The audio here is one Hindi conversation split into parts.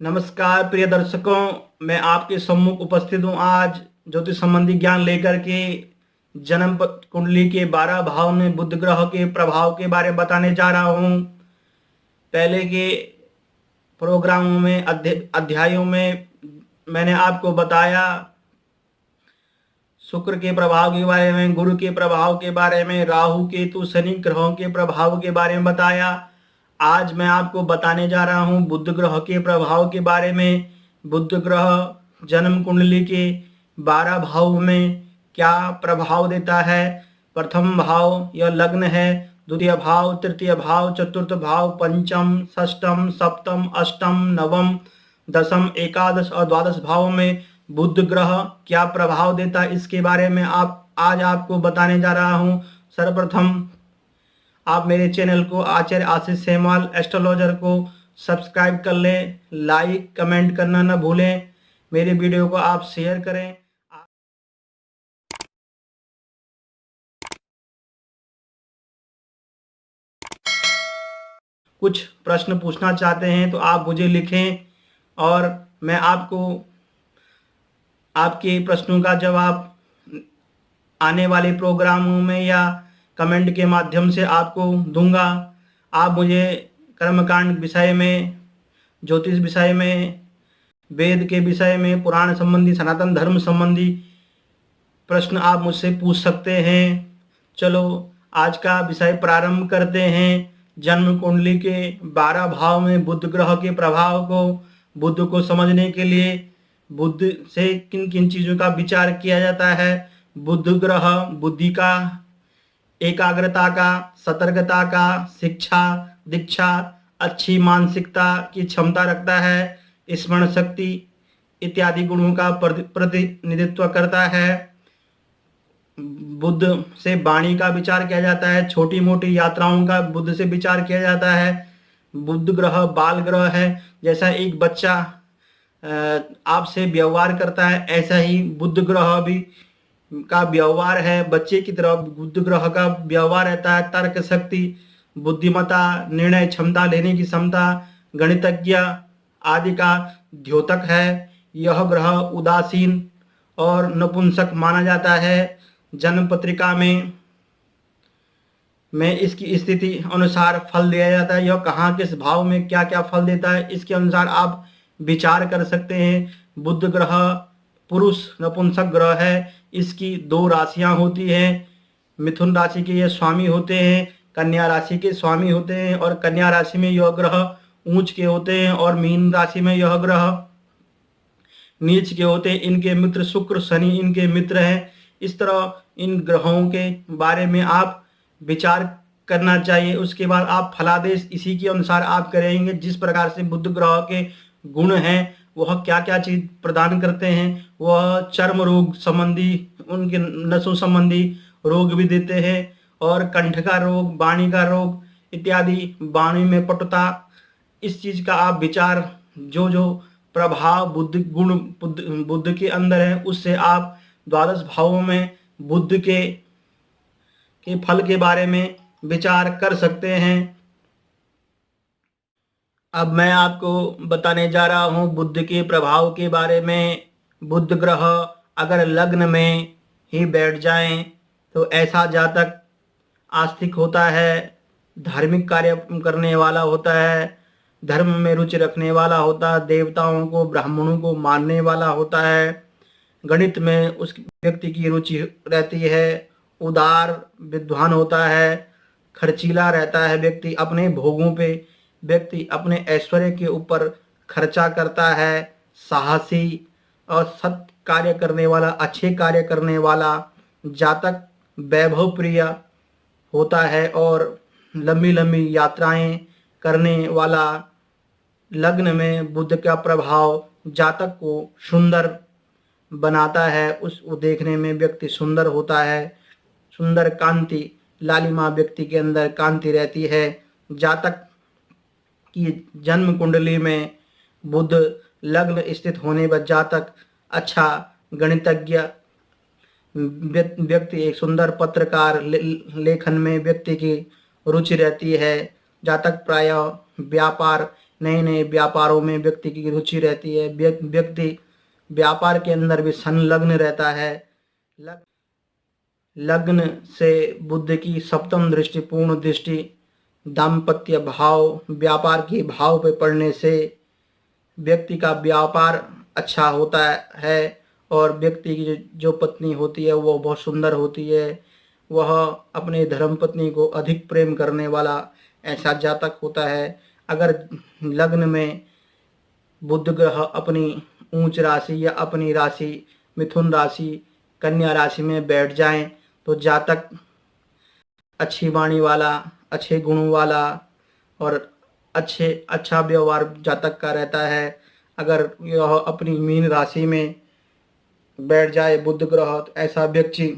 नमस्कार प्रिय दर्शकों, मैं आपके सम्मुख उपस्थित हूँ आज ज्योतिष संबंधी ज्ञान लेकर के। जन्म कुंडली के 12 भाव में बुध ग्रह के प्रभाव के बारे में बताने जा रहा हूँ। पहले के प्रोग्रामों में अध्यायों में मैंने आपको बताया शुक्र के प्रभाव के बारे में, गुरु के प्रभाव के बारे में, राहु केतु शनि ग्रहों के प्रभाव के बारे में बताया। आज मैं आपको बताने जा रहा हूं बुध ग्रह के प्रभाव के बारे में। बुध ग्रह जन्म कुंडली के 12 भाव में क्या प्रभाव देता है। प्रथम भाव यह लग्न है, द्वितीय भाव, तृतीय भाव, चतुर्थ भाव, पंचम, षष्टम, सप्तम, अष्टम, नवम, दशम, एकादश और द्वादश भाव में बुध ग्रह क्या प्रभाव देता है, इसके बारे में आज आपको बताने जा रहा हूं। सर्वप्रथम आप मेरे चैनल को आचार्य आशीष सेमवाल एस्ट्रोलॉजर को सब्सक्राइब कर लें, लाइक कमेंट करना न भूलें, मेरे वीडियो को आप शेयर करें। कुछ प्रश्न पूछना चाहते हैं तो आप मुझे लिखें और मैं आपको आपके प्रश्नों का जवाब आने वाले प्रोग्रामों में या कमेंट के माध्यम से आपको दूंगा। आप मुझे कर्मकांड विषय में, ज्योतिष विषय में, वेद के विषय में, पुराण संबंधी, सनातन धर्म संबंधी प्रश्न आप मुझसे पूछ सकते हैं। चलो आज का विषय प्रारंभ करते हैं। जन्म कुंडली के 12 भाव में बुध ग्रह के प्रभाव को, बुध को समझने के लिए बुध से किन किन चीजों का विचार किया जाता है। बुध ग्रह बुद्धि का, एकाग्रता का, सतर्कता का, शिक्षा, दीक्षा, अच्छी मानसिकता की क्षमता रखता है, स्मरण शक्ति इत्यादि गुणों का प्रतिनिधित्व करता है। बुध से वाणी का विचार किया जाता है, छोटी मोटी यात्राओं का बुध से विचार किया जाता है। बुध ग्रह बाल ग्रह है, जैसा एक बच्चा आपसे व्यवहार करता है ऐसा ही बुध ग्रह भी का व्यवहार है, बच्चे की तरह बुध ग्रह का व्यवहार रहता है। तर्क शक्ति, बुद्धिमत्ता, निर्णय क्षमता लेने की क्षमता, गणितज्ञ आदि का द्योतक है। यह ग्रह उदासीन और नपुंसक माना जाता है। जन्म पत्रिका में इसकी स्थिति अनुसार फल दिया जाता है। यह कहाँ किस भाव में क्या क्या फल देता है, इसके अनुसार आप विचार कर सकते हैं। बुध ग्रह पुरुष नपुंसक ग्रह है। इसकी 2 राशियां होती हैं। मिथुन राशि के ये स्वामी होते हैं, कन्या राशि के स्वामी होते हैं, और कन्या राशि में यह ग्रह ऊंच के होते हैं और मीन राशि में यह ग्रह नीच के होते हैं। इनके मित्र शुक्र शनि इनके मित्र हैं। इस तरह इन ग्रहों के बारे में आप विचार करना चाहिए। उसके बाद आप फलादेश इसी के अनुसार आप करेंगे। जिस प्रकार से बुध ग्रह के गुण हैं, वह क्या क्या चीज प्रदान करते हैं, वह चर्म रोग संबंधी, उनके नसों संबंधी रोग भी देते हैं, और कंठ का रोग, वाणी का रोग इत्यादि, वाणी में पटुता, इस चीज का आप विचार, जो जो प्रभाव बुद्ध गुण बुद्ध के अंदर है, उससे आप द्वादश भावों में बुद्ध के फल के बारे में विचार कर सकते हैं। अब मैं आपको बताने जा रहा हूँ बुध के प्रभाव के बारे में। बुध ग्रह अगर लग्न में ही बैठ जाएं तो ऐसा जातक आस्तिक होता है, धार्मिक कार्य करने वाला होता है, धर्म में रुचि रखने वाला होता है, देवताओं को ब्राह्मणों को मानने वाला होता है, गणित में उस व्यक्ति की रुचि रहती है, उदार विद्वान होता है, खर्चीला रहता है व्यक्ति, अपने भोगों पे व्यक्ति अपने ऐश्वर्य के ऊपर खर्चा करता है, साहसी और सत्य कार्य करने वाला, अच्छे कार्य करने वाला जातक वैभव प्रिय होता है, और लंबी लंबी यात्राएं करने वाला। लग्न में बुध का प्रभाव जातक को सुंदर बनाता है। उसको देखने में व्यक्ति सुंदर होता है, सुंदर कांति, लालिमा व्यक्ति के अंदर कांति रहती है। जातक की जन्म कुंडली में बुध लग्न स्थित होने पर जातक अच्छा गणितज्ञ व्यक्ति, एक सुंदर पत्रकार, लेखन में व्यक्ति की रुचि रहती है। जातक प्रायः व्यापार नए नए व्यापारों में व्यक्ति की रुचि रहती है। व्यक्ति व्यापार के अंदर भी संलग्न रहता है। लग्न से बुध की सप्तम दृष्टि, पूर्ण दृष्टि दाम्पत्य भाव, व्यापार के भाव पे पड़ने से व्यक्ति का व्यापार अच्छा होता है और व्यक्ति की जो पत्नी होती है वो बहुत सुंदर होती है। वह अपने धर्म पत्नी को अधिक प्रेम करने वाला ऐसा जातक होता है। अगर लग्न में बुध ग्रह अपनी उच्च राशि या अपनी राशि मिथुन राशि, कन्या राशि में बैठ जाएं तो जातक अच्छी वाणी वाला, अच्छे गुणों वाला और अच्छा व्यवहार जातक का रहता है। अगर यह अपनी मीन राशि में बैठ जाए बुध ग्रह तो ऐसा व्यक्ति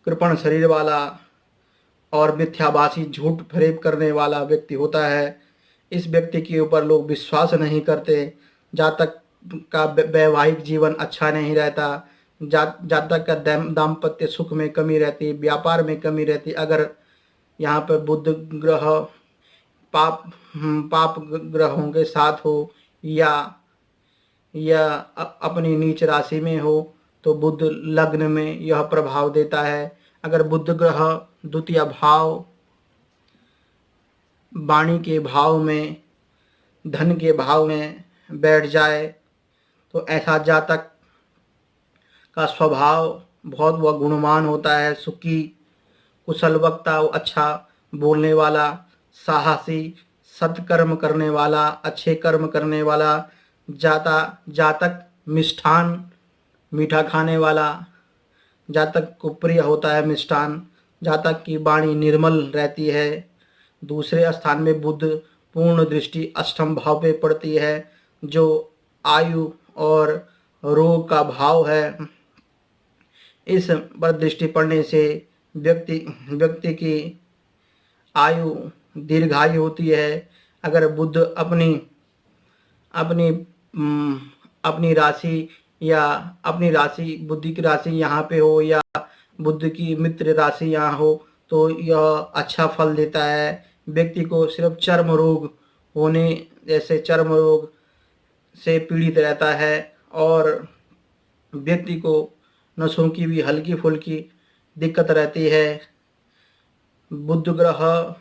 कृपण शरीर वाला और मिथ्याभाषी, झूठ फरेब करने वाला व्यक्ति होता है। इस व्यक्ति के ऊपर लोग विश्वास नहीं करते। जातक का वैवाहिक जीवन अच्छा नहीं रहता। जातक का दाम्पत्य सुख में कमी रहती, व्यापार में कमी रहती। अगर यहाँ पर बुध ग्रह पाप ग्रहों के साथ हो या अपनी नीच राशि में हो तो बुध लग्न में यह प्रभाव देता है। अगर बुध ग्रह द्वितीय भाव, वाणी के भाव में, धन के भाव में बैठ जाए तो ऐसा जातक का स्वभाव बहुत वह गुणवान होता है। सुखी, कुशल वक्ता, अच्छा बोलने वाला, साहसी, सत्कर्म करने वाला, अच्छे कर्म करने वाला जातक मिष्ठान, मीठा खाने वाला जातक को प्रिय होता है मिष्ठान। जातक की वाणी निर्मल रहती है। दूसरे स्थान में बुध पूर्ण दृष्टि अष्टम भाव पे पड़ती है जो आयु और रोग का भाव है। इस पर दृष्टि पड़ने से व्यक्ति की आयु दीर्घायु होती है। अगर बुध अपनी राशि या अपनी राशि, बुद्धि की राशि यहाँ पे हो या बुध की मित्र राशि यहाँ हो तो यह अच्छा फल देता है। व्यक्ति को सिर्फ चर्म रोग होने जैसे चर्म रोग से पीड़ित रहता है और व्यक्ति को नसों की भी हल्की फुल्की दिक्कत रहती है। बुध ग्रह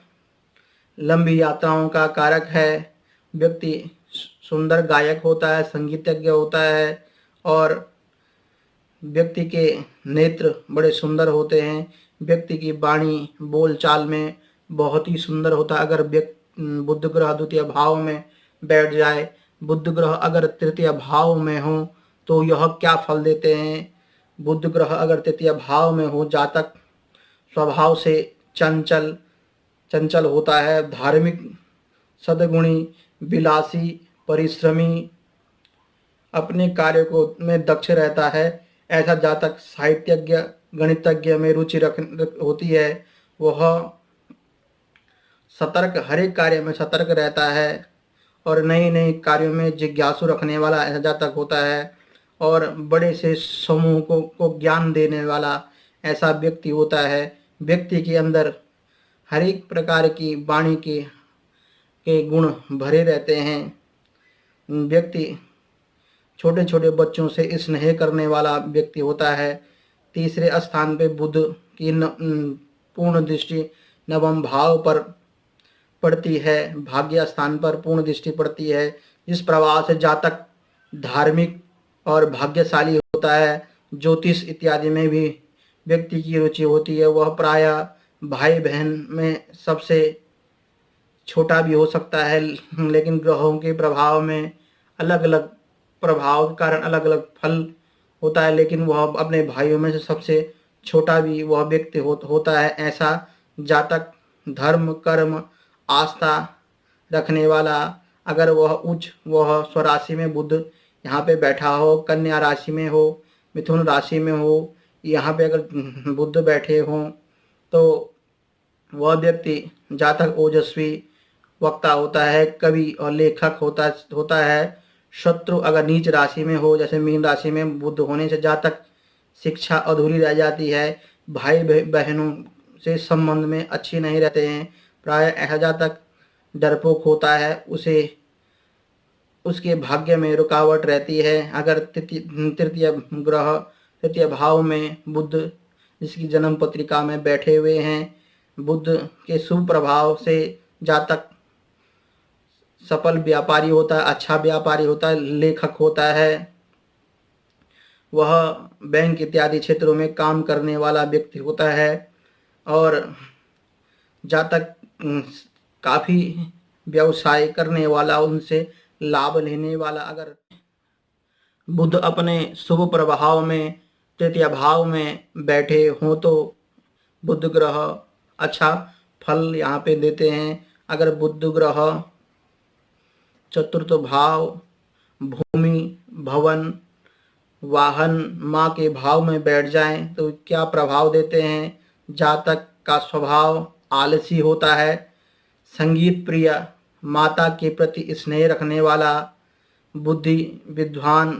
लंबी यात्राओं का कारक है। व्यक्ति सुंदर गायक होता है, संगीतज्ञ होता है और व्यक्ति के नेत्र बड़े सुंदर होते हैं। व्यक्ति की वाणी बोलचाल में बहुत ही सुंदर होता है। अगर बुध ग्रह द्वितीय भाव में बैठ जाए, बुध ग्रह अगर तृतीय भाव में हो तो यह क्या फल देते हैं। बुध ग्रह अगर तृतीय भाव में हो, जातक स्वभाव से चंचल होता है, धार्मिक, सद्गुणी, विलासी, परिश्रमी, अपने कार्य को में दक्ष रहता है। ऐसा जातक साहित्यज्ञ, गणितज्ञ में रुचि होती है। वह सतर्क, हर एक कार्य में सतर्क रहता है और नए नए कार्यों में जिज्ञासु रखने वाला ऐसा जातक होता है और बड़े से समूह को ज्ञान देने वाला ऐसा व्यक्ति होता है। व्यक्ति के अंदर हर एक प्रकार की वाणी के गुण भरे रहते हैं। व्यक्ति छोटे छोटे बच्चों से स्नेह करने वाला व्यक्ति होता है। तीसरे स्थान पे बुध की पूर्ण दृष्टि नवम भाव पर पड़ती है, भाग्य स्थान पर पूर्ण दृष्टि पड़ती है। जिस प्रभाव से जातक धार्मिक और भाग्यशाली होता है। ज्योतिष इत्यादि में भी व्यक्ति की रुचि होती है। वह प्रायः भाई बहन में सबसे छोटा भी हो सकता है, लेकिन ग्रहों के प्रभाव में अलग अलग प्रभाव के कारण अलग अलग फल होता है, लेकिन वह अपने भाइयों में से सबसे छोटा भी वह व्यक्ति होता है। ऐसा जातक धर्म, कर्म, आस्था रखने वाला, अगर वह स्वराशि में बुध यहाँ पे बैठा हो, कन्या राशि में हो, मिथुन राशि में हो, यहाँ पे अगर बुध बैठे हों तो वह व्यक्ति जातक ओजस्वी वक्ता होता है, कवि और लेखक होता है। शत्रु अगर नीच राशि में हो, जैसे मीन राशि में बुध होने से जातक शिक्षा अधूरी रह जाती है। भाई बहनों से संबंध में अच्छी नहीं रहते हैं। प्राय ऐसा जातक डरपोक होता है, उसे उसके भाग्य में रुकावट रहती है। अगर तृतीय भाव में बुध जिसकी जन्म पत्रिका में बैठे हुए हैं, बुध के शुभ प्रभाव से जातक सफल व्यापारी होता है, अच्छा व्यापारी होता है, लेखक होता है, वह बैंक इत्यादि क्षेत्रों में काम करने वाला व्यक्ति होता है। और जातक काफ़ी व्यवसाय करने वाला, उनसे लाभ लेने वाला। अगर बुध अपने शुभ प्रभाव में तृतीय भाव में बैठे हों तो बुध ग्रह अच्छा फल यहाँ पे देते हैं। अगर बुध ग्रह चतुर्थ भाव, भूमि, भवन, वाहन, माँ के भाव में बैठ जाएं तो क्या प्रभाव देते हैं। जातक का स्वभाव आलसी होता है, संगीत प्रिय, माता के प्रति स्नेह रखने वाला, बुद्धिमान,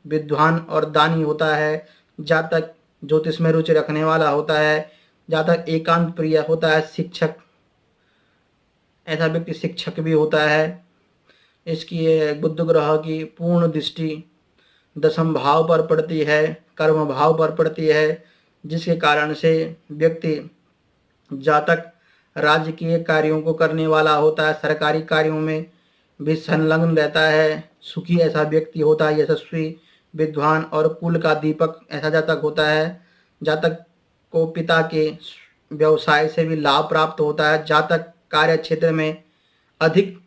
विद्वान और दानी होता है। जातक ज्योतिष में रुचि रखने वाला होता है। जातक एकांत प्रिय होता है, शिक्षक, ऐसा व्यक्ति शिक्षक भी होता है। इसकी बुध ग्रह की पूर्ण दृष्टि दशम भाव पर पड़ती है, कर्म भाव पर पड़ती है, जिसके कारण से व्यक्ति जातक राजकीय कार्यों को करने वाला होता है, सरकारी कार्यों में भी संलग्न रहता है, सुखी ऐसा व्यक्ति होता है, यशस्वी, विद्वान और कुल का दीपक ऐसा जातक होता है। जातक को पिता के व्यवसाय से भी लाभ प्राप्त होता है। जातक कार्य क्षेत्र में अधिक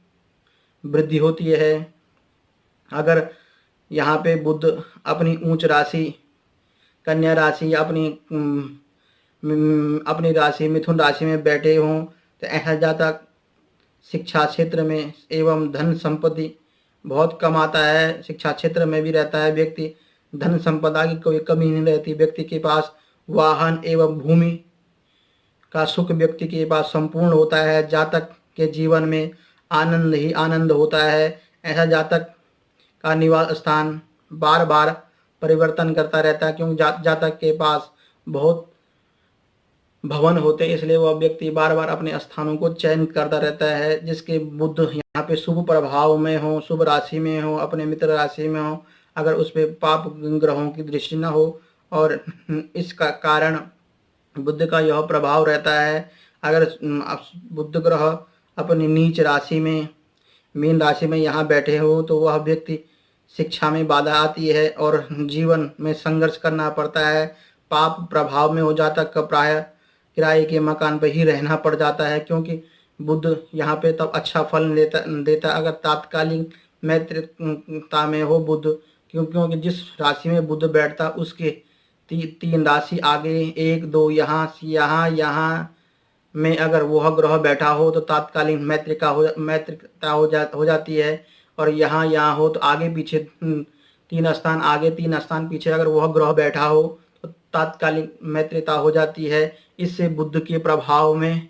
वृद्धि होती है। अगर यहाँ पे बुध अपनी उच्च राशि कन्या राशि, अपनी राशि मिथुन राशि में बैठे हों तो ऐसा जातक शिक्षा क्षेत्र में एवं धन संपत्ति बहुत कमाता है। शिक्षा क्षेत्र में भी रहता है व्यक्ति, धन संपदा की कोई कमी नहीं रहती। व्यक्ति के पास वाहन एवं भूमि का सुख व्यक्ति के पास संपूर्ण होता है। जातक के जीवन में आनंद ही आनंद होता है। ऐसा जातक का निवास स्थान बार बार परिवर्तन करता रहता है, क्योंकि जातक के पास बहुत भवन होते हैं, इसलिए वह व्यक्ति बार बार अपने स्थानों को चयन करता रहता है। जिसके बुध यहाँ पे शुभ प्रभाव में हो, शुभ राशि में हो, अपने मित्र राशि में हो, अगर उस पर पाप ग्रहों की दृष्टि न हो, और इसका कारण बुध का यह प्रभाव रहता है। अगर बुध ग्रह अपनी नीच राशि में, मीन राशि में यहाँ बैठे हो तो वह व्यक्ति शिक्षा में बाधा आती है और जीवन में संघर्ष करना पड़ता है। पाप प्रभाव में हो जाता का प्राय किराए के मकान पर ही रहना पड़ जाता है, क्योंकि बुध यहाँ पे तब अच्छा फल देता अगर तात्कालिक मैत्रिता में हो बुध, क्योंकि जिस राशि में बुध बैठता उसके तीन राशि आगे, 1 2 यहाँ में अगर वह ग्रह बैठा हो तो तात्कालिक मैत्रिता हो जाती है। और यहाँ हो तो आगे पीछे 3 स्थान आगे 3 स्थान पीछे अगर वह ग्रह बैठा हो तो तात्कालिक मैत्रिता हो जाती है। इससे बुध के प्रभाव में,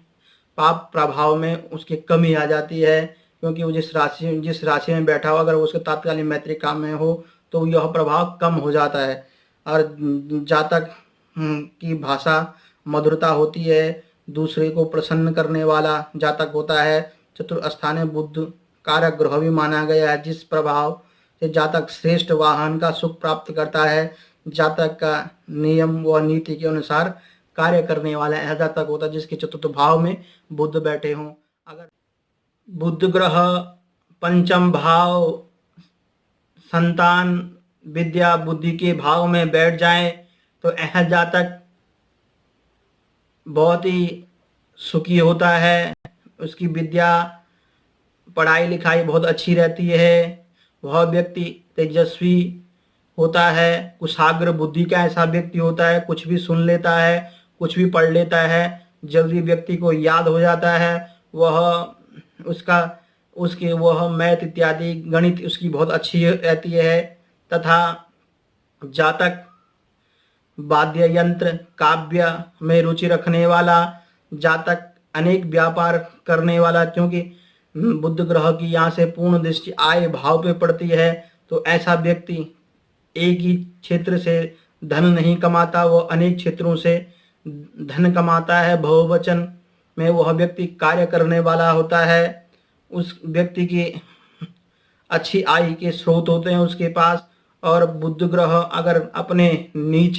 पाप प्रभाव में उसकी कमी आ जाती है, क्योंकि वो जिस राशि में बैठा हो अगर उसके तात्कालिक मैत्रिका में हो तो यह प्रभाव कम हो जाता है। और जातक की भाषा मधुरता होती है, दूसरे को प्रसन्न करने वाला जातक होता है। चतुर्थ स्थान में बुध कारक ग्रह भी माना गया है, जिस प्रभाव से जातक श्रेष्ठ वाहन का सुख प्राप्त करता है। जातक का नियम व नीति के अनुसार कार्य करने वाला ऐसा जातक होता है जिसके चतुर्थ भाव में बुध बैठे हों। अगर बुध ग्रह पंचम भाव, संतान, विद्या, बुद्धि के भाव में बैठ जाए तो ऐसा जातक बहुत ही सुखी होता है। उसकी विद्या, पढ़ाई लिखाई बहुत अच्छी रहती है। वह व्यक्ति तेजस्वी होता है, कुशाग्र बुद्धि का ऐसा व्यक्ति होता है, कुछ भी सुन लेता है, कुछ भी पढ़ लेता है, जल्दी व्यक्ति को याद हो जाता है। वह मैथ इत्यादि गणित उसकी बहुत अच्छी रहती है। तथा जातक वाद्य यंत्र, काव्य में रुचि रखने वाला, जातक अनेक व्यापार करने वाला, क्योंकि बुध ग्रह की यहाँ से पूर्ण दृष्टि आय भाव पे पड़ती है, तो ऐसा व्यक्ति एक ही क्षेत्र से धन नहीं कमाता, वो अनेक क्षेत्रों से धन कमाता है। बहुवचन में वह व्यक्ति कार्य करने वाला होता है, उस व्यक्ति की अच्छी आय के स्रोत होते हैं उसके पास। और बुध ग्रह अगर अपने नीच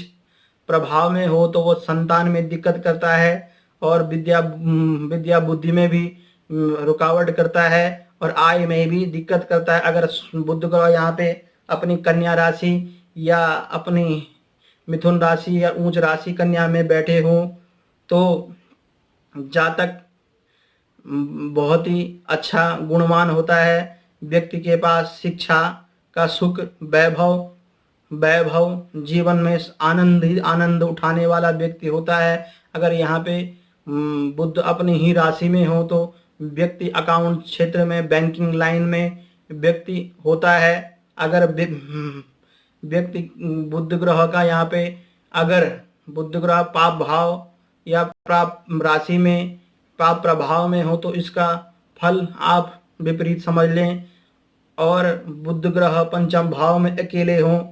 प्रभाव में हो तो वो संतान में दिक्कत करता है और विद्या बुद्धि में भी रुकावट करता है और आय में भी दिक्कत करता है। अगर बुध ग्रह यहाँ पे अपनी कन्या राशि या अपनी मिथुन राशि या उच्च राशि कन्या में बैठे हों तो जातक बहुत ही अच्छा गुणवान होता है। व्यक्ति के पास शिक्षा का सुख, वैभव जीवन में आनंद उठाने वाला व्यक्ति होता है। अगर यहाँ पे बुध अपनी ही राशि में हो तो व्यक्ति अकाउंट क्षेत्र में, बैंकिंग लाइन में व्यक्ति होता है। अगर व्यक्ति बुध ग्रह का यहाँ पे अगर बुध ग्रह पाप भाव या पाप राशि में, पाप प्रभाव में हो तो इसका फल आप विपरीत समझ लें। और बुध ग्रह पंचम भाव में अकेले हों,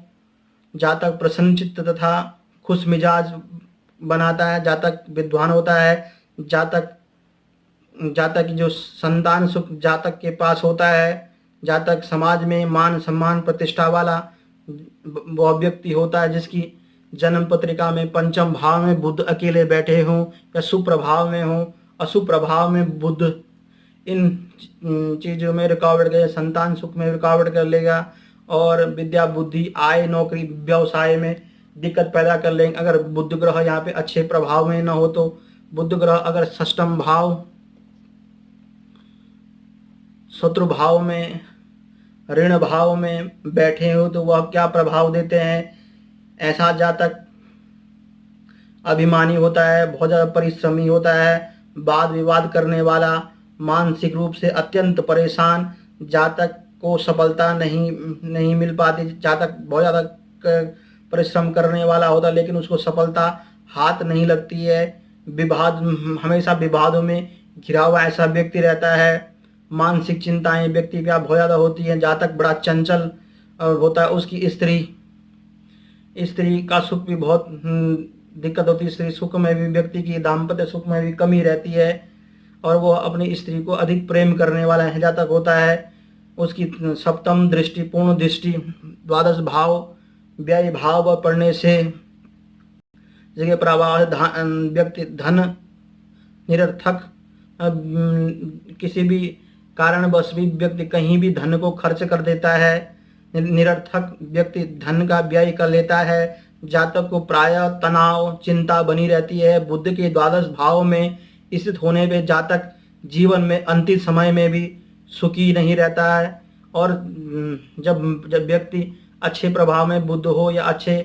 जातक प्रसन्नचित्त तथा खुश मिजाज बनाता है, जातक विद्वान होता है, जातक जो संतान सुख जातक के पास होता है, जातक समाज में मान सम्मान प्रतिष्ठा वाला वह व्यक्ति होता है जिसकी जन्म पत्रिका में पंचम भाव में बुध अकेले बैठे हों या सुप्रभाव में हों। अशुभ प्रभाव में बुध इन चीज़ों में रुकावट कर, संतान सुख में रुकावट कर लेगा और विद्या बुद्धि, आय, नौकरी, व्यवसाय में दिक्कत पैदा कर लेंगे। अगर बुध ग्रह यहाँ पे अच्छे प्रभाव में न हो तो बुध ग्रह अगर षष्टम भाव, शत्रु भाव में, ऋण भाव में बैठे हो तो वह क्या प्रभाव देते हैं। ऐसा जातक अभिमानी होता है, बहुत ज़्यादा परिश्रमी होता है, वाद विवाद करने वाला, मानसिक रूप से अत्यंत परेशान, जातक को सफलता नहीं मिल पाती। जातक बहुत ज़्यादा परिश्रम करने वाला होता है लेकिन उसको सफलता हाथ नहीं लगती है। हमेशा विवादों में घिरा हुआ ऐसा व्यक्ति रहता है। मानसिक चिंताएं व्यक्ति का बहुत ज़्यादा होती हैं। जातक बड़ा चंचल होता है। उसकी स्त्री का सुख भी बहुत दिक्कत होती है। स्त्री सुख में भी, व्यक्ति की दाम्पत्य सुख में भी कमी रहती है और वो अपनी स्त्री को अधिक प्रेम करने वाला है जातक होता है। उसकी सप्तम दृष्टि, पूर्ण दृष्टि, द्वादश भाव, व्यय भाव पढ़ने से जगह प्रवाह व्यक्ति धन निरर्थक किसी भी कारणवश भी व्यक्ति कहीं भी धन को खर्च कर देता है। निरर्थक व्यक्ति धन का व्यय कर लेता है। जातक को प्रायः तनाव, चिंता बनी रहती है। बुध के द्वादश भाव में स्थित होने पे जातक जीवन में अंतिम समय में भी सुखी नहीं रहता है। और जब व्यक्ति अच्छे प्रभाव में बुध हो या अच्छे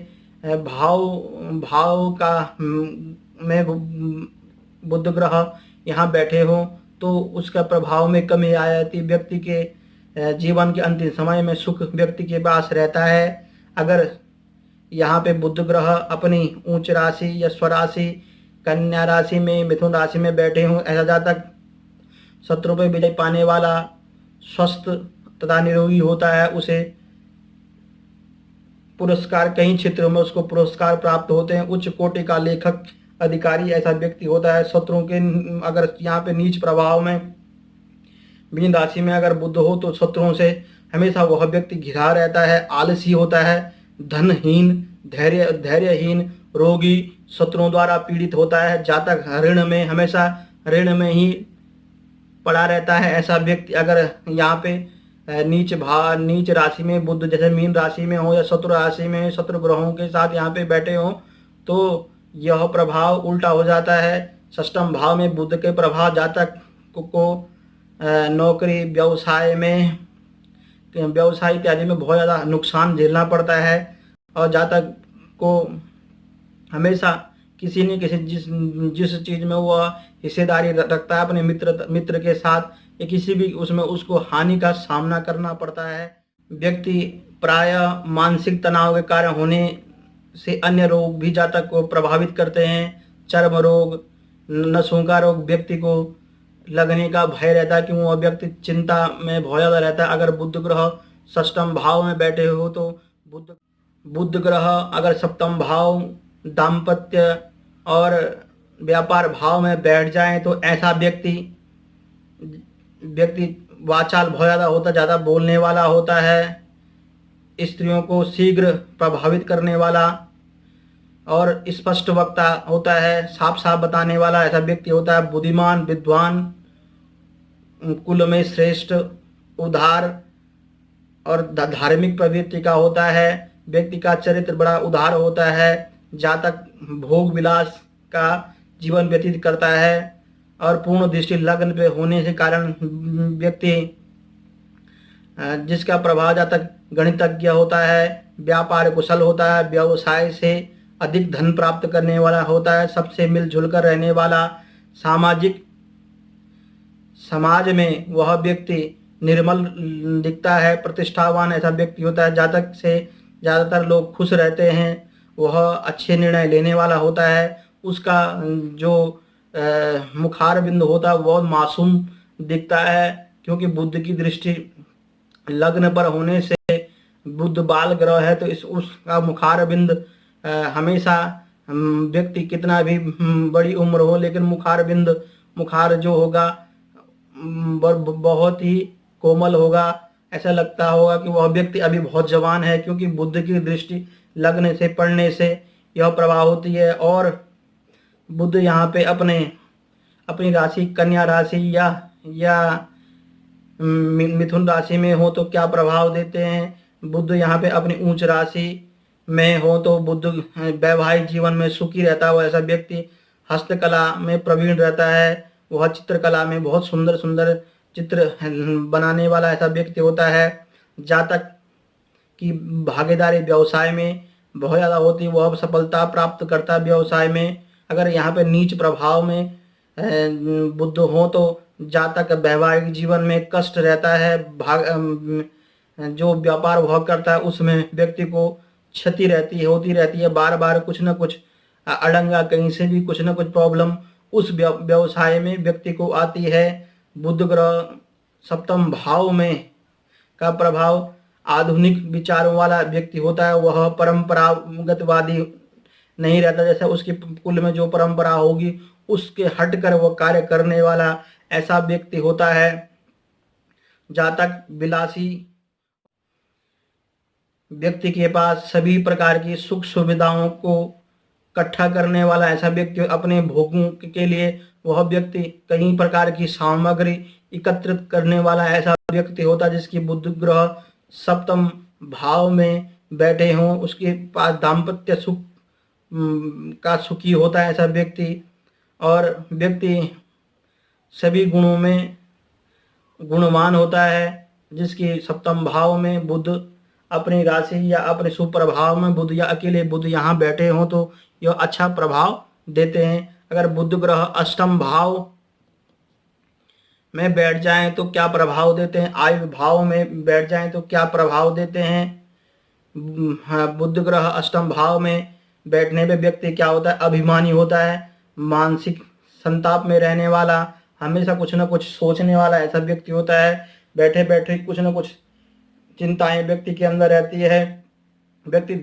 भाव का में बुध ग्रह यहाँ बैठे हो तो उसका प्रभाव में कमी आ जाती। व्यक्ति के जीवन के अंतिम समय में सुख व्यक्ति के पास रहता है। अगर यहाँ पे बुध ग्रह अपनी उच्च राशि या स्वराशि, कन्या राशि में, मिथुन राशि में बैठे हों, ऐसा जातक शत्रु पर विजय पाने वाला, स्वस्थ तथा निरोगी होता है। उसे पुरस्कार, कई क्षेत्रों में उसको पुरस्कार प्राप्त होते हैं। उच्च कोटि का लेखक अधिकारी ऐसा व्यक्ति होता है। शत्रुओं के अगर यहाँ पे नीच प्रभाव में मीन राशि में अगर बुध हो तो शत्रुओं से हमेशा वह व्यक्ति घिरा रहता है, आलसी होता है, धनहीन, धैर्यहीन, रोगी, शत्रुओं द्वारा पीड़ित होता है। जातक हमेशा ऋण में ही पड़ा रहता है। ऐसा व्यक्ति अगर यहाँ पे नीच राशि में बुध, जैसे मीन राशि में हो या शत्रु राशि में, शत्रु ग्रहों के साथ यहाँ पे बैठे हो तो यह प्रभाव उल्टा हो जाता है। षष्टम भाव में बुध के प्रभाव जातक को नौकरी, व्यवसाय इत्यादि में बहुत ज़्यादा नुकसान झेलना पड़ता है। और जातक को हमेशा किसी न किसी जिस चीज़ में वह हिस्सेदारी रखता है अपने मित्र के साथ या किसी भी उसमें, उसको हानि का सामना करना पड़ता है। व्यक्ति प्रायः मानसिक तनाव के कारण होने से अन्य रोग भी जातक को प्रभावित करते हैं। चर्म रोग, नसों का रोग व्यक्ति को लगने का भय रहता है क्योंकि वह व्यक्ति चिंता में बहुत ज़्यादा रहता है। अगर बुध ग्रह षष्टम भाव में बैठे हो तो बुध ग्रह अगर सप्तम भाव, दाम्पत्य और व्यापार भाव में बैठ जाए तो ऐसा व्यक्ति वाचाल बहुत ज़्यादा होता, ज़्यादा बोलने वाला होता है, स्त्रियों को शीघ्र प्रभावित करने वाला और स्पष्ट वक्ता होता है, साफ साफ बताने वाला ऐसा व्यक्ति होता है। बुद्धिमान, विद्वान, कुल में श्रेष्ठ, उदार और धार्मिक प्रवृत्ति का होता है। व्यक्ति का चरित्र बड़ा उदार होता है। जातक भोग विलास का जीवन व्यतीत करता है और पूर्ण दृष्टि लग्न पे होने के कारण व्यक्ति जिसका प्रभाव जातक गणितज्ञ होता है, व्यापार कुशल होता है, व्यवसाय से अधिक धन प्राप्त करने वाला होता है, सबसे मिलजुल कर रहने वाला, सामाजिक समाज में वह व्यक्ति निर्मल दिखता है, प्रतिष्ठावान ऐसा व्यक्ति होता है। जातक से ज़्यादातर लोग खुश रहते हैं, वह अच्छे निर्णय लेने वाला होता है। उसका जो मुखार बिंद होता है वह मासूम दिखता है, क्योंकि बुध की दृष्टि लग्न पर होने से बुध बाल ग्रह है, तो उसका मुखार बिंद हमेशा व्यक्ति कितना भी बड़ी उम्र हो, लेकिन मुखार जो होगा बहुत ही कोमल होगा। ऐसा लगता होगा कि वह व्यक्ति अभी बहुत जवान है, क्योंकि बुध की दृष्टि लग्न से पड़ने से यह प्रभाव होती है। और बुध यहाँ पे अपनी राशि कन्या राशि या मिथुन राशि में हो तो क्या प्रभाव देते हैं। बुध यहाँ पे अपनी उच्च राशि में हो तो बुध वैवाहिक जीवन में सुखी रहता है। वह ऐसा व्यक्ति हस्तकला में प्रवीण रहता है, वह चित्रकला में बहुत सुंदर सुंदर चित्र बनाने वाला ऐसा व्यक्ति होता है। जातक की भागीदारी व्यवसाय में बहुत ज़्यादा होती है, वह सफलता प्राप्त करता है व्यवसाय में। अगर यहाँ पे नीच प्रभाव में बुध हो तो जातक वैवाहिक जीवन में कष्ट रहता है। जो व्यापार वह करता है उसमें व्यक्ति को क्षति होती रहती है, बार बार कुछ न कुछ अड़ंगा, कहीं से भी कुछ न कुछ प्रॉब्लम उस व्यवसाय में व्यक्ति को आती है। बुध ग्रह सप्तम भाव में का प्रभाव आधुनिक विचारों वाला व्यक्ति होता है, वह परंपरागतवादी नहीं रहता। जैसे उसकी कुल में जो परंपरा होगी उसके हटकर वह कार्य करने वाला ऐसा व्यक्ति होता है। जातक विलासी व्यक्ति के पास सभी प्रकार की सुख सुविधाओं को इकट्ठा करने वाला ऐसा व्यक्ति, अपने भोगों के लिए वह व्यक्ति कई प्रकार की सामग्री एकत्रित करने वाला ऐसा व्यक्ति होता है। जिसकी बुध ग्रह सप्तम भाव में बैठे हों, उसके पास दाम्पत्य सुख का सुखी होता है ऐसा व्यक्ति। और व्यक्ति सभी गुणों में गुणवान होता है। जिसकी सप्तम भाव में बुध अपनी राशि या अपने शुभ प्रभाव में बुध या अकेले बुध यहाँ बैठे हों तो यह अच्छा प्रभाव देते हैं। अगर बुध ग्रह अष्टम भाव में बैठ जाएं तो क्या प्रभाव देते हैं, आयु भाव में बैठ जाएं तो क्या प्रभाव देते हैं। बुध ग्रह अष्टम भाव में बैठने पे व्यक्ति क्या होता है, अभिमानी होता है, मानसिक संताप में रहने वाला, हमेशा कुछ न कुछ सोचने वाला ऐसा व्यक्ति होता है। बैठे बैठे कुछ न कुछ चिंताएं व्यक्ति के अंदर रहती है। व्यक्ति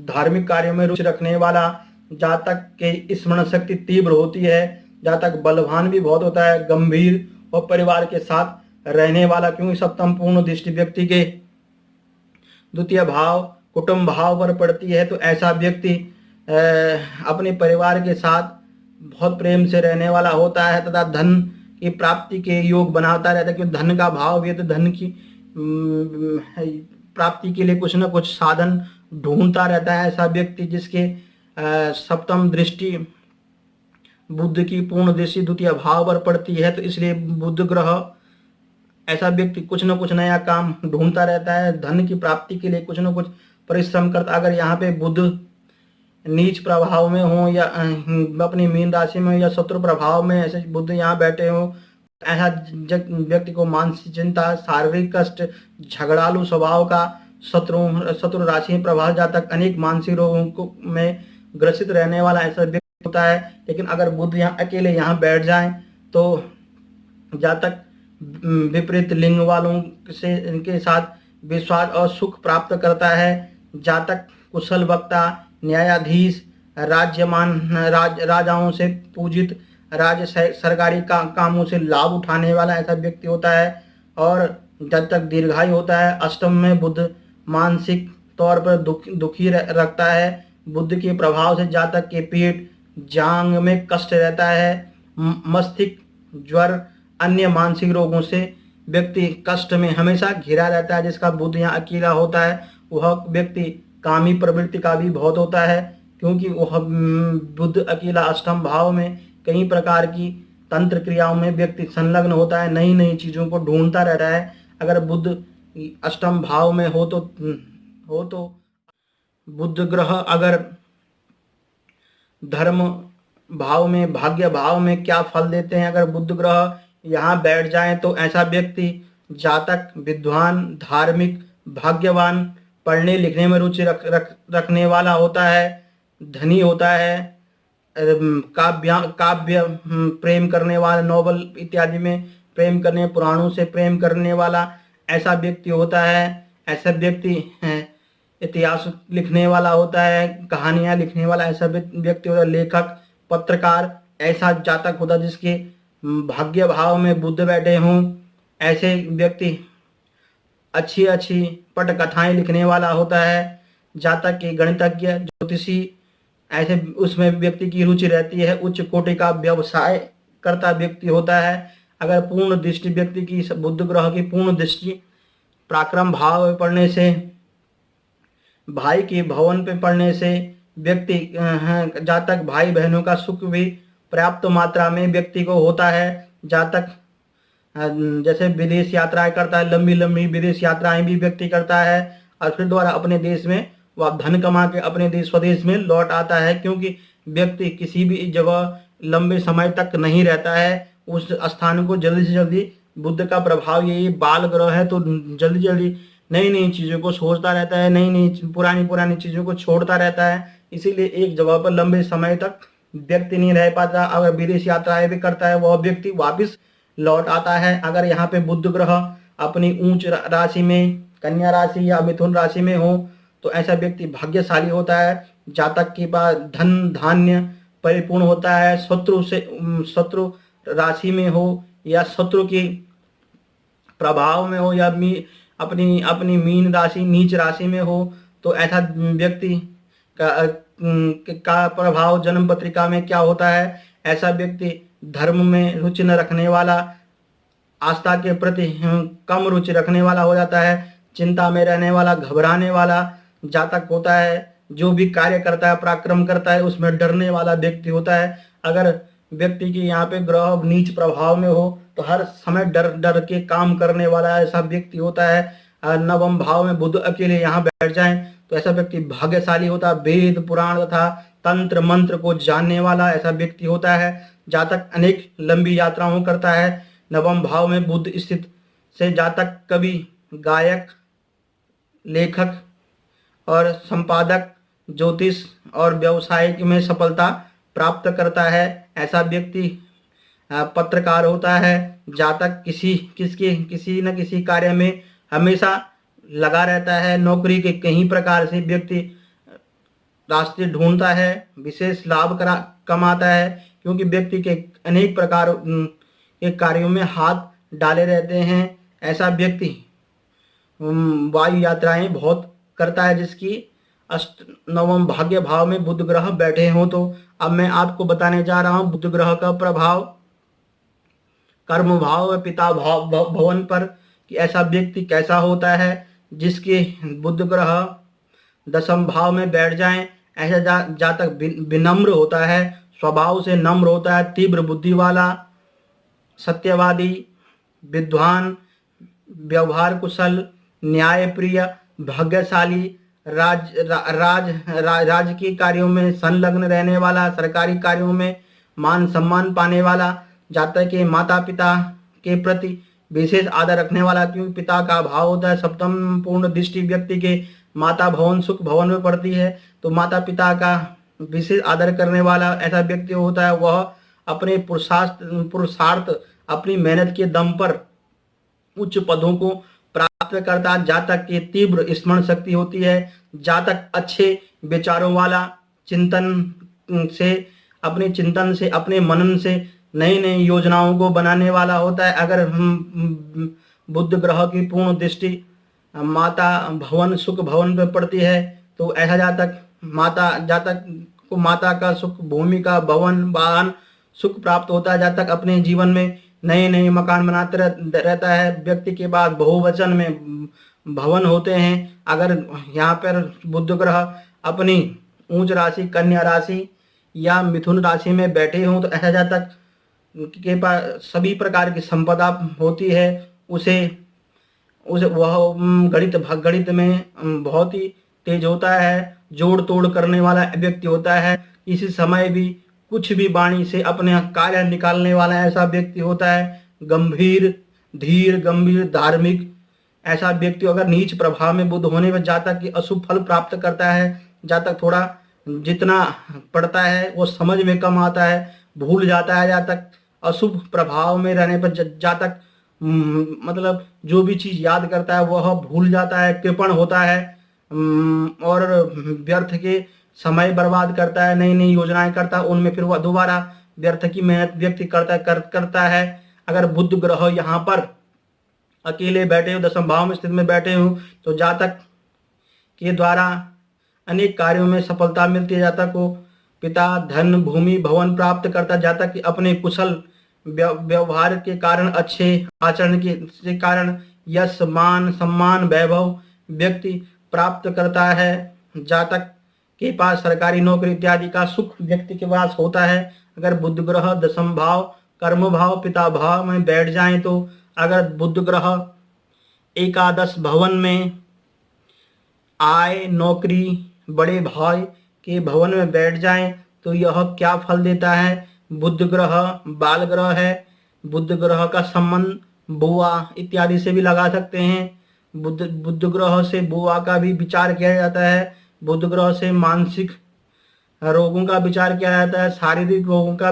धार्मिक कार्यों में रुचि रखने वाला, जातक के स्मरण शक्ति तीव्र होती है, जातक बलवान भी बहुत होता है, गंभीर और परिवार के साथ रहने वाला, क्योंकि सप्तम पूर्ण दृष्टि व्यक्ति के द्वितीय भाव कुटुंब भाव पर पड़ती है। तो ऐसा व्यक्ति अपने परिवार के साथ बहुत प्रेम से रहने वाला होता है तथा धन की प्राप्ति के योग बनाता रहता है, क्योंकि धन का भाव भी है तो धन की प्राप्ति के लिए कुछ न कुछ साधन ढूंढता रहता है ऐसा व्यक्ति। जिसके सप्तम दृष्टि बुध की पूर्ण दृष्टि द्वितीय भाव पर पड़ती है, तो इसलिए बुध ग्रह ऐसा व्यक्ति कुछ न कुछ नया काम ढूंढता रहता है, धन की प्राप्ति के लिए कुछ न कुछ परिश्रम करता। अगर यहाँ पे बुध नीच प्रभाव में हो या अपनी मीन राशि में या शत्रु प्रभाव में ऐसे बुध यहाँ बैठे हो, ऐसा व्यक्ति को मानसिक चिंता, शारीरिक कष्ट, झगड़ालू स्वभाव का, शत्रु राशि में प्रभाव जातक अनेक मानसिक रोगों को में ग्रसित रहने वाला ऐसा व्यक्ति होता है। लेकिन अगर बुध यहाँ अकेले यहाँ बैठ जाए तो जातक विपरीत लिंग वालों से इनके साथ विश्वास और सुख प्राप्त करता है। जातक कुशल वक्ता, न्यायाधीश, राजाओं से पूजित, सरकारी कामों से लाभ उठाने वाला ऐसा व्यक्ति होता है। और जब तक दीर्घायु होता है। अष्टम में बुध मानसिक तौर पर दुखी रखता है। बुध के प्रभाव से जातक के पेट, जांघ में कष्ट रहता है। मस्तिष्क ज्वर, अन्य मानसिक रोगों से व्यक्ति कष्ट में हमेशा घिरा रहता है। जिसका बुध यहाँ अकेला होता है वह व्यक्ति कामी प्रवृत्ति का भी बहुत होता है, क्योंकि वह बुध अकेला अष्टम भाव में कई प्रकार की तंत्र क्रियाओं में व्यक्ति संलग्न होता है, नई नई चीजों को ढूंढता रहता है। अगर बुध अष्टम भाव में हो तो बुध ग्रह अगर धर्म भाव में, भाग्य भाव में क्या फल देते हैं। अगर बुध ग्रह यहाँ बैठ जाए तो ऐसा व्यक्ति जातक विद्वान, धार्मिक, भाग्यवान, पढ़ने लिखने में रुचि रखने वाला होता है, धनी होता है, काव्य प्रेम करने वाला, नोवेल इत्यादि में प्रेम करने, पुराणों से प्रेम करने वाला ऐसा व्यक्ति होता है। ऐसा व्यक्ति इतिहास लिखने वाला होता है, कहानियां लिखने वाला ऐसा व्यक्ति होता है, लेखक, पत्रकार ऐसा जातक होता है जिसके भाग्य भाव में बुध बैठे हों। ऐसे व्यक्ति अच्छी अच्छी पटकथाएं लिखने वाला होता है। जातक के गणितज्ञ, ज्योतिषी ऐसे उसमें व्यक्ति की रुचि रहती है। उच्च कोटि का व्यवसाय करता व्यक्ति होता है। अगर पूर्ण दृष्टि व्यक्ति की, बुध ग्रह की पूर्ण दृष्टि पराक्रम भाव में पड़ने से, भाई के भवन पे पड़ने से व्यक्ति जातक भाई बहनों का सुख भी पर्याप्त मात्रा में व्यक्ति को होता है। जातक जैसे विदेश यात्राएं करता है, लंबी लंबी विदेश यात्राएं भी व्यक्ति करता है और फिर दोबारा अपने देश में वह धन कमा के अपने देश स्वदेश में लौट आता है। क्योंकि व्यक्ति किसी भी जगह लंबे समय तक नहीं रहता है, उस स्थान को जल्दी से जल्दी, बुध का प्रभाव ये बाल ग्रह है तो जल्दी जल्दी नई नई चीजों को सोचता रहता है, नई नई पुरानी चीजों को छोड़ता रहता है। इसीलिए एक जगह पर लंबे समय तक व्यक्ति नहीं रह पाता। अगर विदेश यात्राएं भी करता है वह व्यक्ति वापिस लौट आता है। अगर यहाँ पे बुध ग्रह अपनी उच्च राशि में, कन्या राशि या मिथुन राशि में हो तो ऐसा व्यक्ति भाग्यशाली होता है। जातक के पास धन धान्य परिपूर्ण होता है। शत्रु राशि में हो या शत्रु के प्रभाव में हो या अपनी मीन राशि, नीच राशि में हो तो ऐसा व्यक्ति का प्रभाव जन्म पत्रिका में क्या होता है। ऐसा व्यक्ति धर्म में रुचि न रखने वाला, आस्था के प्रति कम रुचि रखने वाला हो जाता है। चिंता में रहने वाला, घबराने वाला जातक होता है। जो भी कार्य करता है, पराक्रम करता है, उसमें डरने वाला व्यक्ति होता है। अगर व्यक्ति के यहाँ पे ग्रह नीच प्रभाव में हो तो हर समय डर के काम करने वाला ऐसा व्यक्ति होता है। नवम भाव में बुध अकेले यहाँ बैठ जाए तो ऐसा व्यक्ति भाग्यशाली होता है। वेद पुराण तथा तंत्र मंत्र को जानने वाला ऐसा व्यक्ति होता है। जातक अनेक लंबी यात्राओं करता है। नवम भाव में बुध स्थित से जातक कवि, गायक, लेखक और संपादक, ज्योतिष और व्यवसाय में सफलता प्राप्त करता है। ऐसा व्यक्ति पत्रकार होता है। जातक किसी न किसी कार्य में हमेशा लगा रहता है। नौकरी के कई प्रकार से व्यक्ति रास्ते ढूंढता है, विशेष लाभ कमाता है, क्योंकि व्यक्ति के अनेक प्रकार के कार्यों में हाथ डाले रहते हैं। ऐसा व्यक्ति वायु यात्राएं बहुत करता है जिसकी नवम भाग्य भाव में बुध ग्रह बैठे हों। तो अब मैं आपको बताने जा रहा हूं बुध ग्रह का प्रभाव कर्म भाव व पिता भवन पर कि ऐसा व्यक्ति कैसा होता है। जिसके बुध ग्रह दशम भाव में बैठ जाएं, ऐसा जातक विनम्र होता है, स्वभाव से नम्र होता है, तीव्र बुद्धि वाला, सत्यवादी, विद्वान, व्यवहार कुशल, न्यायप्रिय, भाग्यशाली, राजकीय कार्यों में संलग्न रहने वाला, सरकारी कार्यों में मान सम्मान पाने वाला, जातक के माता पिता के प्रति विशेष आदर रखने वाला, क्योंकि पिता का भाव होता है सप्तम। पूर्ण दृष्टि व्यक्ति के माता भवन, सुख भवन में पड़ती है, तो माता पिता का विशेष आदर करने वाला ऐसा व्यक्ति होता है। वह अपने पुरुषार्थ, अपनी मेहनत के दम पर उच्च पदों को प्राप्त करता। जातक की तीव्र स्मरण शक्ति होती है। जातक अच्छे विचारों वाला, चिंतन से, अपने चिंतन से, अपने मनन से नई नई योजनाओं को बनाने वाला होता है। अगर बुध ग्रह की पूर्ण दृष्टि माता भवन सुख भवन पे पड़ती है तो ऐसा जातक को माता का सुख, भूमि का, भवन, वाहन सुख प्राप्त होता है। जातक अपने जीवन में नए नए मकान बनाते रहता है। व्यक्ति के पास बहुवचन में भवन होते हैं। अगर यहाँ पर बुध ग्रह अपनी उच्च राशि कन्या राशि या मिथुन राशि में बैठे हों तो ऐसा जातक के पास सभी प्रकार की संपदा होती है। वह गणित में बहुत ही तेज होता है, जोड़ तोड़ करने वाला व्यक्ति होता है। इसी समय भी कुछ भी वाणी से अपने कार्य निकालने वाला ऐसा व्यक्ति होता है। गंभीर, धीर, गंभीर, धार्मिक ऐसा व्यक्ति अगर नीच प्रभाव में बुध होने पर जातक की अशुभ फल प्राप्त करता है। जातक थोड़ा जितना पढ़ता है वो समझ में कम आता है, भूल जाता है। जातक अशुभ प्रभाव में रहने पर जातक मतलब जो भी चीज याद करता है वह भूल जाता है, कृपण होता है और व्यर्थ के समय बर्बाद करता है। नई नई योजनाएं करता है, उनमें फिर वह दोबारा व्यर्थ की मेहनत व्यक्ति करता है। अगर बुध ग्रह यहाँ पर अकेले बैठे हो, दशम भाव में स्थित में बैठे हो तो जातक के द्वारा अनेक कार्यों में सफलता मिलती है। जातक को पिता धन, भूमि, भवन प्राप्त करता। जातक अपने कुशल व्यवहार के कारण, अच्छे आचरण के कारण यश, मान, सम्मान, वैभव व्यक्ति प्राप्त करता है। जातक के पास सरकारी नौकरी इत्यादि का सुख व्यक्ति के पास होता है। अगर बुध ग्रह दशम भाव, कर्म भाव, पिता भाव में बैठ जाएं तो अगर बुध ग्रह एकादश भवन में आय, नौकरी, बड़े भाई के भवन में बैठ जाएं तो यह क्या फल देता है। बुध ग्रह बाल ग्रह है। बुध ग्रह का संबंध बुआ इत्यादि से भी लगा सकते हैं। बुध ग्रह से बुआ का भी विचार किया जाता है। बुध ग्रह से मानसिक रोगों का विचार किया जाता है, शारीरिक रोगों का,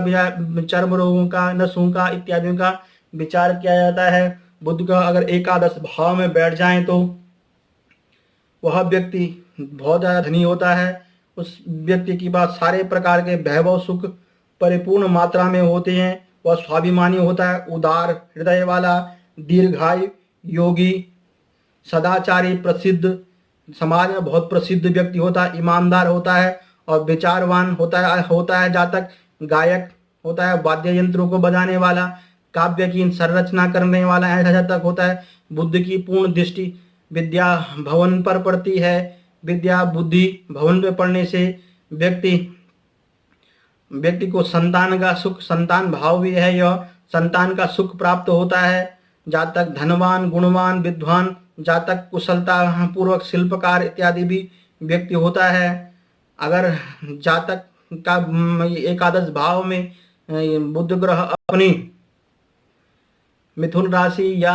चर्म रोगों का, नसों का इत्यादि का विचार किया जाता है। बुध ग्रह अगर एकादश भाव में बैठ जाएं तो वह व्यक्ति बहुत ज्यादा धनी होता है। उस व्यक्ति के पास सारे प्रकार के वैभव सुख परिपूर्ण मात्रा में होते हैं। वह स्वाभिमानी होता है, उदार हृदय वाला, दीर्घायु, योगी, सदाचारी, प्रसिद्ध, समाज में बहुत प्रसिद्ध व्यक्ति होता है, ईमानदार होता है और विचारवान होता है। जातक गायक होता है, वाद्य यंत्रों को बजाने वाला, काव्य की संरचना करने वाला ऐसा जातक होता है। बुद्ध की पूर्ण दृष्टि विद्या भवन पर पड़ती है। विद्या बुद्धि भवन पे पड़ने से व्यक्ति को संतान का सुख, संतान भाव भी है, यह संतान का सुख प्राप्त होता है। जातक धनवान, गुणवान, विद्वान, जातक कुशलता पूर्वक शिल्पकार इत्यादि भी व्यक्ति होता है। अगर जातक का एकादश भाव में बुध ग्रह अपनी मिथुन राशि या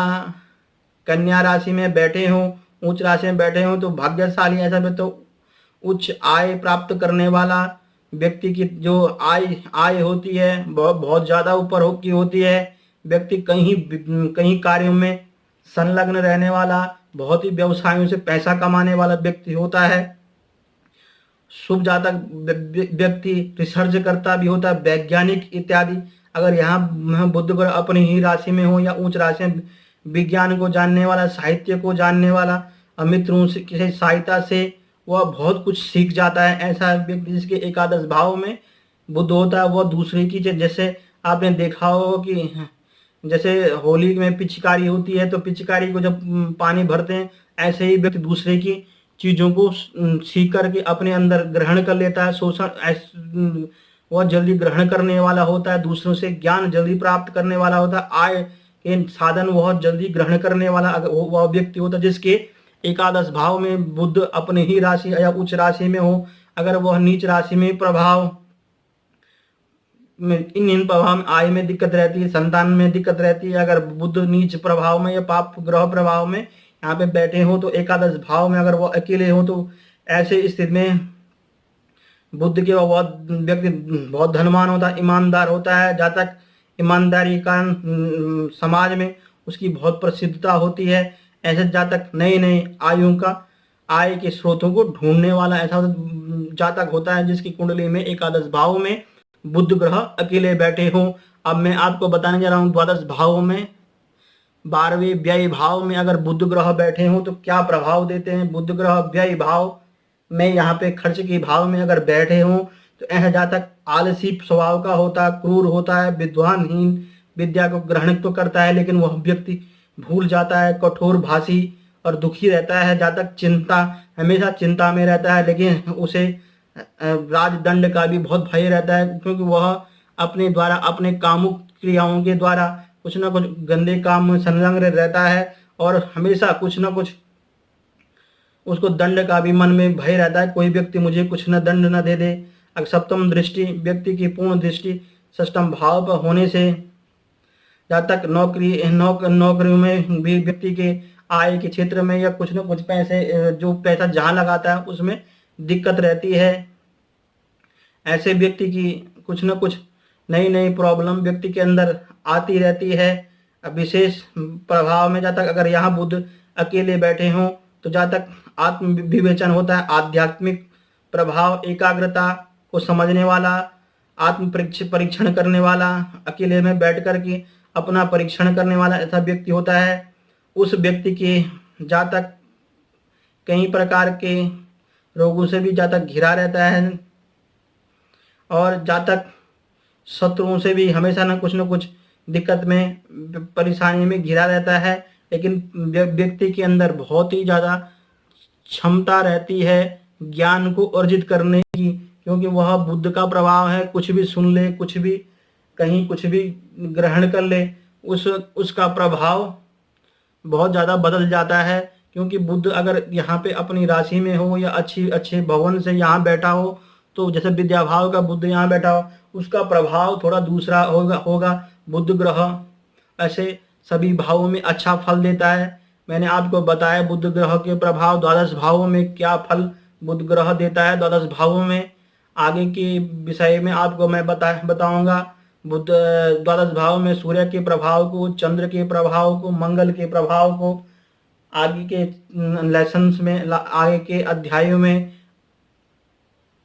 कन्या राशि में बैठे हों, उच्च राशि में बैठे हों तो भाग्यशाली ऐसा भी तो उच्च आय प्राप्त करने वाला व्यक्ति की जो आय होती है बहुत ज्यादा ऊपर की होती है। व्यक्ति कहीं कार्यों में संलग्न रहने वाला, बहुत ही व्यवसायों से पैसा कमाने वाला व्यक्ति होता है। शुभ जातक व्यक्ति रिसर्च करता भी होता है, वैज्ञानिक इत्यादि। अगर यहाँ बुध ग्रह अपनी ही राशि में हो या उच्च राशि में, विज्ञान को जानने वाला, साहित्य को जानने वाला, मित्रों से किसी सहायता से वह बहुत कुछ सीख जाता है। ऐसा व्यक्ति जिसके एकादश भाव में बुध होता है वह दूसरे की, जैसे आपने देखा हो कि जैसे होली में पिचकारी होती है तो पिचकारी को जब पानी भरते हैं, ऐसे ही व्यक्ति दूसरे की चीजों को सीख करके अपने अंदर ग्रहण कर लेता है। शोषण वह जल्दी ग्रहण करने वाला होता है, दूसरों से ज्ञान जल्दी प्राप्त करने वाला होता है, आय के साधन वह जल्दी ग्रहण करने वाला वह व्यक्ति होता है जिसके एकादश भाव में बुध अपने ही राशि या उच्च राशि में हो। अगर वह नीच राशि में प्रभाव इन प्रभाव में आय में दिक्कत रहती है, संतान में दिक्कत रहती है। अगर बुध नीच प्रभाव में या पाप ग्रह प्रभाव में यहाँ पे बैठे हो तो एकादश भाव में अगर वो अकेले हो तो ऐसे स्थिति में बुद्ध के बहुत व्यक्ति बहुत धनवान होता है, ईमानदार होता है। जातक ईमानदारी के कारण समाज में उसकी बहुत प्रसिद्धता होती है। ऐसे जातक नए नए आयुओं का आय के स्रोतों को ढूंढने वाला ऐसा जातक होता है जिसकी कुंडली में एकादश भाव में बुध ग्रह अकेले बैठे हों। अब मैं आपको बताने जा रहा हूं द्वादश भाव में 12वें व्यय भाव में अगर बुध ग्रह बैठे हों तो क्या प्रभाव देते हैं। बुध ग्रह व्यय भाव में यहाँ पे खर्च के भाव में अगर बैठे हों तो ऐसा जातक आलसी स्वभाव का होता है, क्रूर होता है, विद्वानहीन, विद्या को ग्रहण तो करता है लेकिन वह व्यक्ति भूल जाता है, कठोर भाषी और दुखी रहता है। जातक चिंता, हमेशा चिंता में रहता है, लेकिन उसे राजदंड का भी बहुत भय रहता है क्योंकि वह अपने द्वारा अपने कामुक क्रियाओं के द्वारा कुछ ना कुछ गंदे काम में संलग्न रहता है और हमेशा कुछ ना कुछ उसको दंड का भी मन में भय रहता है, कोई व्यक्ति मुझे कुछ न दंड न दे दे। अगर सप्तम दृष्टि व्यक्ति की पूर्ण दृष्टि षष्ठम भाव पर होने से जब तक नौकरी में भी व्यक्ति के आय के क्षेत्र में या कुछ न कुछ पैसे जो पैसा जहाँ लगाता है उसमें दिक्कत रहती है। ऐसे व्यक्ति की कुछ न कुछ नई नई प्रॉब्लम व्यक्ति के अंदर आती रहती है। विशेष प्रभाव में जब तक अगर यहाँ बुध अकेले बैठे हों तो जहाँ तक आत्म विवेचन होता है, आध्यात्मिक प्रभाव, एकाग्रता को समझने वाला, आत्म परीक्षण करने वाला, अकेले में बैठ कर के अपना परीक्षण करने वाला ऐसा व्यक्ति होता है। उस व्यक्ति के जहाँ तक कई प्रकार के रोगों से भी जहाँ तक घिरा रहता है और जहाँ तक शत्रुओं से भी हमेशा न कुछ दिक्कत में, परेशानी में घिरा रहता है। लेकिन व्यक्ति के अंदर बहुत ही ज़्यादा क्षमता रहती है ज्ञान को अर्जित करने की, क्योंकि वह बुद्ध का प्रभाव है। कुछ भी सुन ले, कुछ भी कहीं कुछ भी ग्रहण कर ले, उसका प्रभाव बहुत ज़्यादा बदल जाता है। क्योंकि बुद्ध अगर यहाँ पे अपनी राशि में हो या अच्छे भवन से यहाँ बैठा हो, तो जैसे विद्या भाव का बुद्ध यहाँ बैठा हो, उसका प्रभाव थोड़ा दूसरा होगा। बुद्ध ग्रह ऐसे सभी भावों में अच्छा फल देता है। मैंने आपको बताया बुद्ध ग्रह के प्रभाव द्वादश भावों में क्या फल बुद्ध ग्रह देता है द्वादश भावों में। आगे के विषय में आपको मैं बताऊंगा बुद्ध द्वादश भाव में सूर्य के प्रभाव को, चंद्र के प्रभाव को, मंगल के प्रभाव को आगे के लेसन्स में, आगे के अध्यायों में,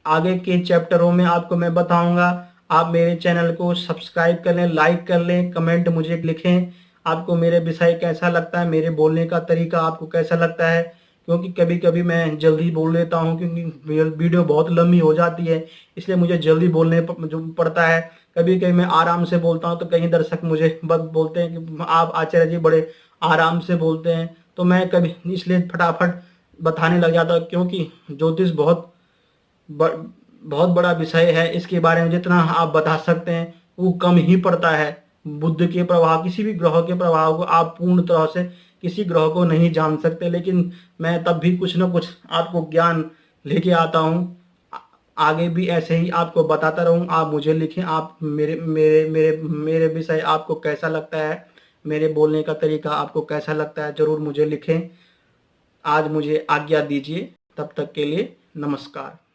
आगे के चैप्टरों में आपको मैं बताऊंगा। आप मेरे चैनल को सब्सक्राइब कर लें, लाइक कर लें, कमेंट मुझे लिखें आपको मेरे विषय कैसा लगता है, मेरे बोलने का तरीका आपको कैसा लगता है। क्योंकि कभी कभी मैं जल्दी बोल लेता हूं क्योंकि वीडियो बहुत लंबी हो जाती है, इसलिए मुझे जल्दी बोलने पड़ता है। कभी कभी मैं आराम से बोलता हूं तो कई दर्शक मुझे बोलते हैं कि आप आचार्य जी बड़े आराम से बोलते हैं, तो मैं कभी इसलिए फटाफट बताने लग जाता हूँ। क्योंकि ज्योतिष बहुत बड़ा विषय है, इसके बारे में जितना आप बता सकते हैं वो कम ही पड़ता है। बुद्ध के प्रभाव, किसी भी ग्रह के प्रभाव को आप पूर्ण तरह से किसी ग्रह को नहीं जान सकते, लेकिन मैं तब भी कुछ न कुछ आपको ज्ञान लेके आता हूँ। आगे भी ऐसे ही आपको बताता रहूँ। आप मुझे लिखें, आप मेरे मेरे मेरे मेरे विषय आपको कैसा लगता है, मेरे बोलने का तरीका आपको कैसा लगता है, जरूर मुझे लिखें। आज मुझे आज्ञा दीजिए, तब तक के लिए नमस्कार।